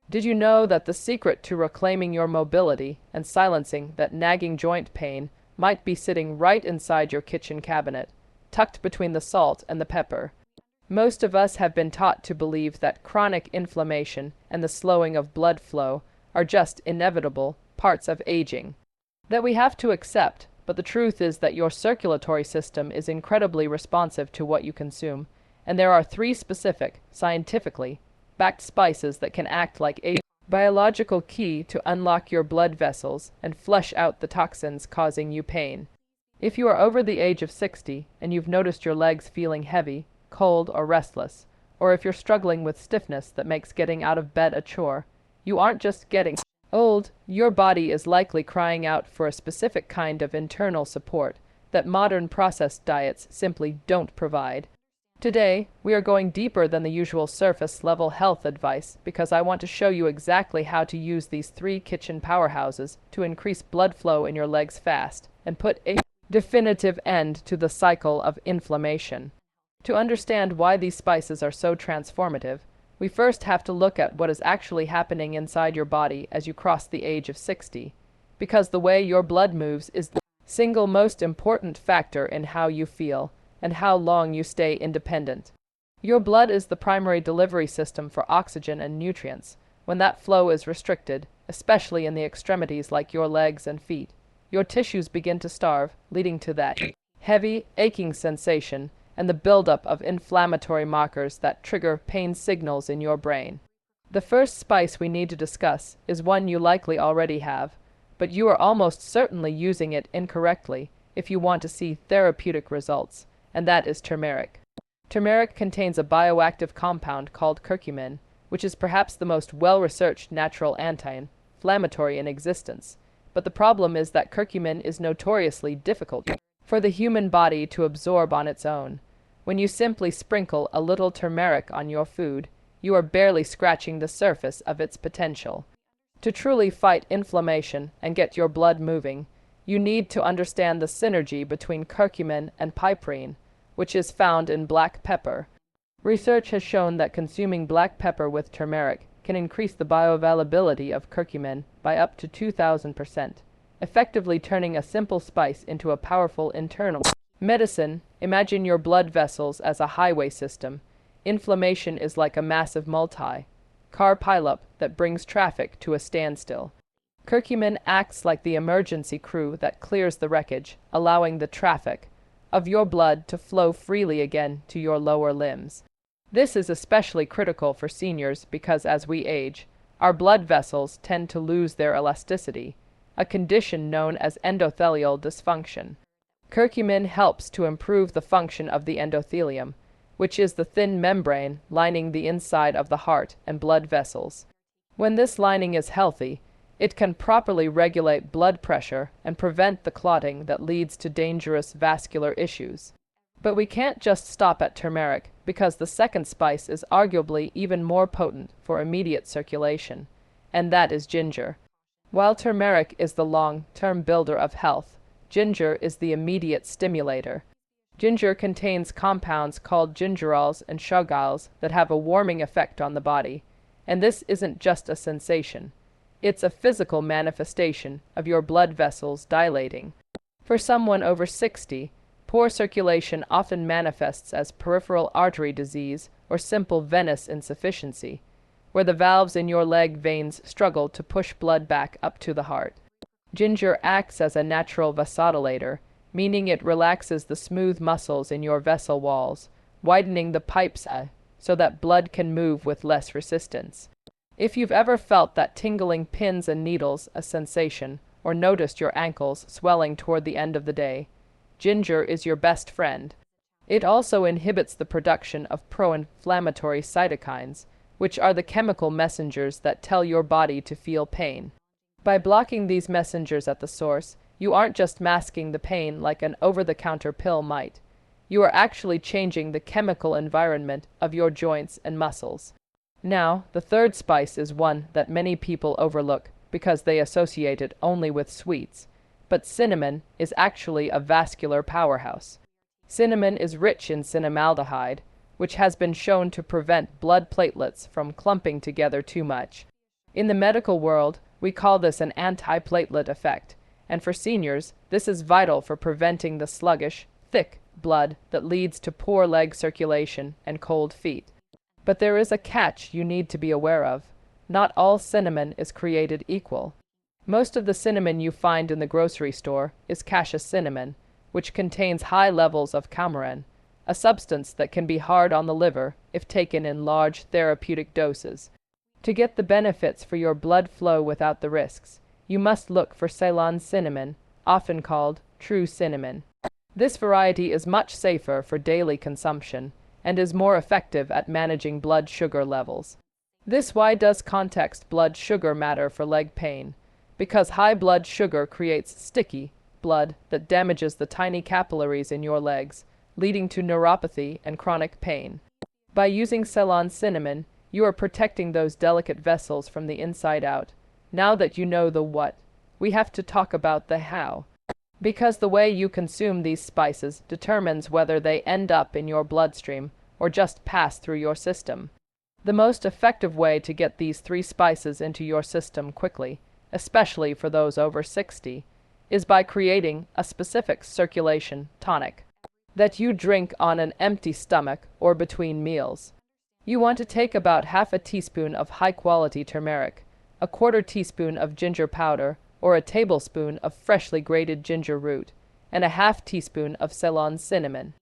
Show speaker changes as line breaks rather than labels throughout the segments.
Did you know that the secret to reclaiming your mobility and silencing that nagging joint pain might be sitting right inside your kitchen cabinet, tucked between the salt and the pepper? Most of us have been taught to believe that chronic inflammation and the slowing of blood flow are just inevitable parts of aging that we have to accept, but the truth is that your circulatory system is incredibly responsive to what you consume, and there are three specific, scientifically backed spices that can act like a biological key to unlock your blood vessels and flush out the toxins causing you pain. If you are over the age of 60 and you've noticed your legs feeling heavy, cold, or restless, or if you're struggling with stiffness that makes getting out of bed a chore, you aren't just getting old, your body is likely crying out for a specific kind of internal support that modern processed diets simply don't provide. Today, we are going deeper than the usual surface-level health advice because I want to show you exactly how to use these three kitchen powerhouses to increase blood flow in your legs fast and put a definitive end to the cycle of inflammation. To understand why these spices are so transformative, we first have to look at what is actually happening inside your body as you cross the age of 60, because the way your blood moves is the single most important factor in how you feel and how long you stay independent. Your blood is the primary delivery system for oxygen and nutrients. When that flow is restricted, especially in the extremities like your legs and feet, your tissues begin to starve, leading to that heavy, aching sensation and the buildup of inflammatory markers that trigger pain signals in your brain. The first spice we need to discuss is one you likely already have, but you are almost certainly using it incorrectly if you want to see therapeutic results, and that is turmeric. Turmeric contains a bioactive compound called curcumin, which is perhaps the most well-researched natural anti-inflammatory in existence. But the problem is that curcumin is notoriously difficult for the human body to absorb on its own. When you simply sprinkle a little turmeric on your food, you are barely scratching the surface of its potential. To truly fight inflammation and get your blood moving, you need to understand the synergy between curcumin and piperine, which is found in black pepper. Research has shown that consuming black pepper with turmeric can increase the bioavailability of curcumin by up to 2,000%, effectively turning a simple spice into a powerful internal medicine. Imagine your blood vessels as a highway system. Inflammation is like a massive multi-car pileup that brings traffic to a standstill. Curcumin acts like the emergency crew that clears the wreckage, allowing the traffic of your blood to flow freely again to your lower limbs. This is especially critical for seniors because as we age, our blood vessels tend to lose their elasticity, a condition known as endothelial dysfunction. Curcumin helps to improve the function of the endothelium, which is the thin membrane lining the inside of the heart and blood vessels. When this lining is healthy, it can properly regulate blood pressure and prevent the clotting that leads to dangerous vascular issues. But we can't just stop at turmeric, because the second spice is arguably even more potent for immediate circulation, and that is ginger. While turmeric is the long-term builder of health, ginger is the immediate stimulator. Ginger contains compounds called gingerols and chagalls that have a warming effect on the body, and this isn't just a sensation. It's a physical manifestation of your blood vessels dilating. For someone over 60, poor circulation often manifests as peripheral artery disease or simple venous insufficiency, where the valves in your leg veins struggle to push blood back up to the heart. Ginger acts as a natural vasodilator, meaning it relaxes the smooth muscles in your vessel walls, widening the pipes so that blood can move with less resistance. If you've ever felt that tingling pins and needles a sensation, or noticed your ankles swelling toward the end of the day, ginger is your best friend. It also inhibits the production of pro-inflammatory cytokines, which are the chemical messengers that tell your body to feel pain. By blocking these messengers at the source, you aren't just masking the pain like an over-the-counter pill might. You are actually changing the chemical environment of your joints and muscles. Now, the third spice is one that many people overlook because they associate it only with sweets, but cinnamon is actually a vascular powerhouse. Cinnamon is rich in cinnamaldehyde, which has been shown to prevent blood platelets from clumping together too much. In the medical world, we call this an antiplatelet effect, and for seniors, this is vital for preventing the sluggish, thick blood that leads to poor leg circulation and cold feet. But there is a catch you need to be aware of. Not all cinnamon is created equal. Most of the cinnamon you find in the grocery store is cassia cinnamon, which contains high levels of coumarin, a substance that can be hard on the liver if taken in large therapeutic doses. To get the benefits for your blood flow without the risks, you must look for Ceylon cinnamon, often called true cinnamon. This variety is much safer for daily consumption and is more effective at managing blood sugar levels. Why does context blood sugar matter for leg pain? Because high blood sugar creates sticky blood that damages the tiny capillaries in your legs, leading to neuropathy and chronic pain. By using Ceylon cinnamon, you are protecting those delicate vessels from the inside out. Now that you know the what, we have to talk about the how. Because the way you consume these spices determines whether they end up in your bloodstream or just pass through your system. The most effective way to get these 3 spices into your system quickly, especially for those over 60, is by creating a specific circulation tonic that you drink on an empty stomach or between meals. You want to take about half a teaspoon of high-quality turmeric, a quarter teaspoon of ginger powder, or a tablespoon of freshly grated ginger root, and a half teaspoon of Ceylon cinnamon.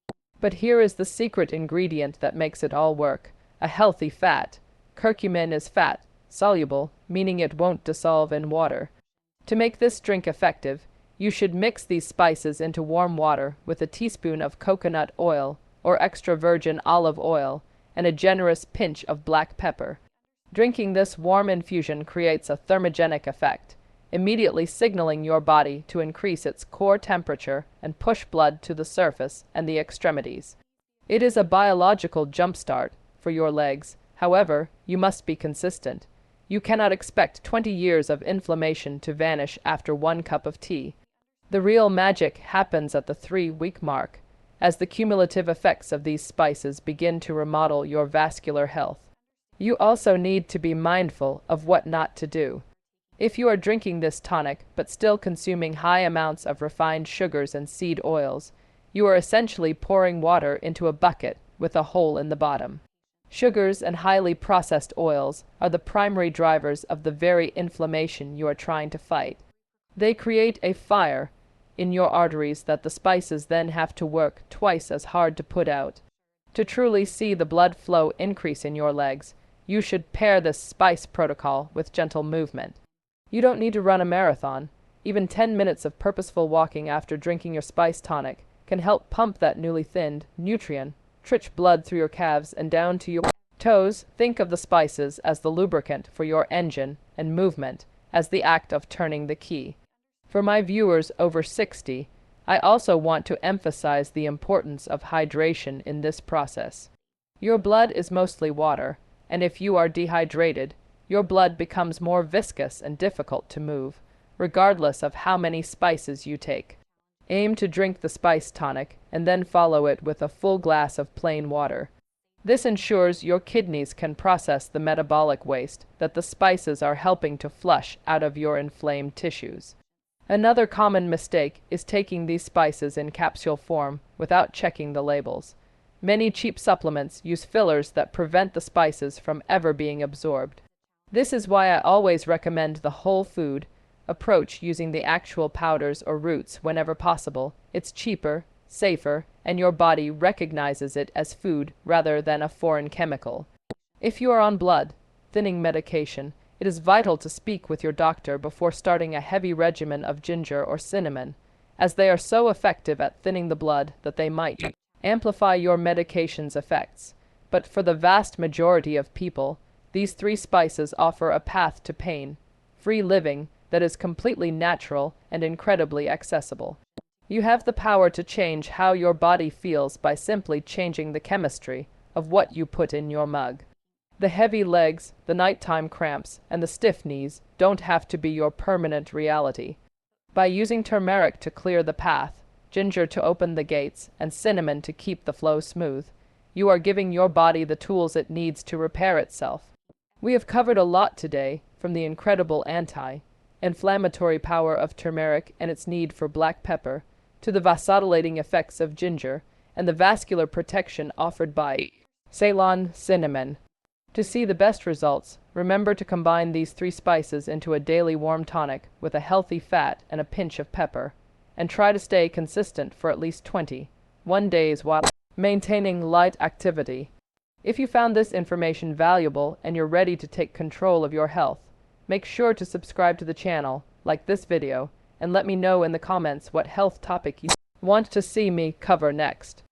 But here is the secret ingredient that makes it all work: a healthy fat. Curcumin is fat, soluble, meaning it won't dissolve in water. To make this drink effective, you should mix these spices into warm water with a teaspoon of coconut oil or extra virgin olive oil and a generous pinch of black pepper. Drinking this warm infusion creates a thermogenic effect, immediately signaling your body to increase its core temperature and push blood to the surface and the extremities. It is a biological jumpstart for your legs. However, you must be consistent. You cannot expect 20 years of inflammation to vanish after 1 cup of tea. The real magic happens at the 3-week mark, as the cumulative effects of these spices begin to remodel your vascular health. You also need to be mindful of what not to do. If you are drinking this tonic but still consuming high amounts of refined sugars and seed oils, you are essentially pouring water into a bucket with a hole in the bottom. Sugars and highly processed oils are the primary drivers of the very inflammation you are trying to fight. They create a fire in your arteries that the spices then have to work twice as hard to put out. To truly see the blood flow increase in your legs, you should pair this spice protocol with gentle movement. You don't need to run a marathon. Even 10 minutes of purposeful walking after drinking your spice tonic can help pump that newly thinned, nutrient-rich blood through your calves and down to your toes. Think of the spices as the lubricant for your engine and movement as the act of turning the key. For my viewers over 60, I also want to emphasize the importance of hydration in this process. Your blood is mostly water, and if you are dehydrated, your blood becomes more viscous and difficult to move, regardless of how many spices you take. Aim to drink the spice tonic and then follow it with a full glass of plain water. This ensures your kidneys can process the metabolic waste that the spices are helping to flush out of your inflamed tissues. Another common mistake is taking these spices in capsule form without checking the labels. Many cheap supplements use fillers that prevent the spices from ever being absorbed. This is why I always recommend the whole food approach, using the actual powders or roots whenever possible. It's cheaper, safer, and your body recognizes it as food rather than a foreign chemical. If you are on blood thinning medication, it is vital to speak with your doctor before starting a heavy regimen of ginger or cinnamon, as they are so effective at thinning the blood that they might amplify your medication's effects. But for the vast majority of people, these 3 spices offer a path to pain-free living that is completely natural and incredibly accessible. You have the power to change how your body feels by simply changing the chemistry of what you put in your mug. The heavy legs, the nighttime cramps, and the stiff knees don't have to be your permanent reality. By using turmeric to clear the path, ginger to open the gates, and cinnamon to keep the flow smooth, you are giving your body the tools it needs to repair itself. We have covered a lot today, from the incredible anti-inflammatory power of turmeric and its need for black pepper, to the vasodilating effects of ginger and the vascular protection offered by Ceylon Cinnamon. To see the best results, remember to combine these 3 spices into a daily warm tonic with a healthy fat and a pinch of pepper, and try to stay consistent for at least 21 days while maintaining light activity. If you found this information valuable and you're ready to take control of your health, make sure to subscribe to the channel, like this video, and let me know in the comments what health topic you want to see me cover next.